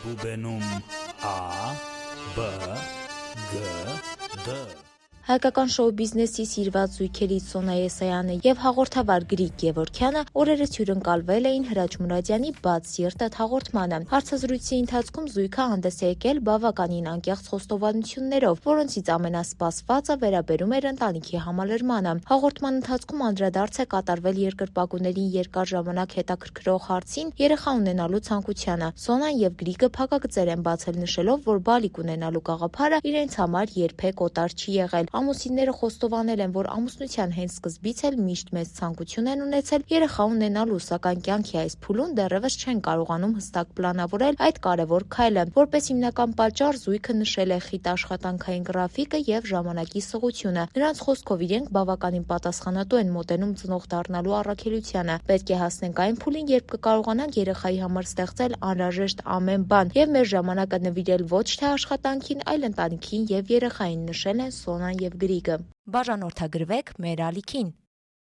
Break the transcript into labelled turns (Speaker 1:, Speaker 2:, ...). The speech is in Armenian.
Speaker 1: Բուբենում A, B, G, D.
Speaker 2: Հայկական շոու բիզնեսի սիրված զույգերից Սոնա Եսայանը եւ հաղորդավար Գրիգ Գևորգյանը օրերս հյուրընկալվել էին Հրաչ Մուրադյանի «Բաց սիրտդ» հաղորդմանը։ Հարցազրույցի ընթացքում զույգը հանդես է եկել բավականին անկեղծ խոստովանություններով, որոնցից ամենասպասվածը վերաբերում էր ընտանիքի համալրմանը։ Հաղորդման ընթացքում անդրադարձ է կատարվել երկրպագուներին երկար ժամանակ հետաքրքրող հարցին երեխա ունենալու ցանկությանը։ Սոնան եւ Գրիգը փակագծեր են բացել նշելով, որ բալիկ ունենալու գաղափարը իրենց համար երբեք օտար չի եղել։ Ամուսինները խոստովանել են, որ ամուսնության հենց սկզբից էլ միշտ մեծ ցանկություն են ունեցել երեխա ունենալու, սակայն կյանքի այս փուլում դեռևս չեն կարողանում հստակ պլանավորել այդ կարևոր քայլը։ Որպես հիմնական պատճառ զույգը նշել է խիտ աշխատանքային գրաֆիկը եւ ժամանակի սղությունը։ Նրանց խոսքով իրենք բավականին պատասխանատու են մոտենում ծնող դառնալու առաքելությանը։ Պետք է հասնենք այն փուլին, երբ կկարողանանք երեխայի համար ստեղծել անհրաժեշտ ամեն բան եւ մեր ժամանակը նվիրել ոչ թե աշխատանքին, այլ ընտանիքին եւ երեխային, նշել են Սոնան եւ Գրիգը։ Բաժանորդագրվեք մեր ալիքին։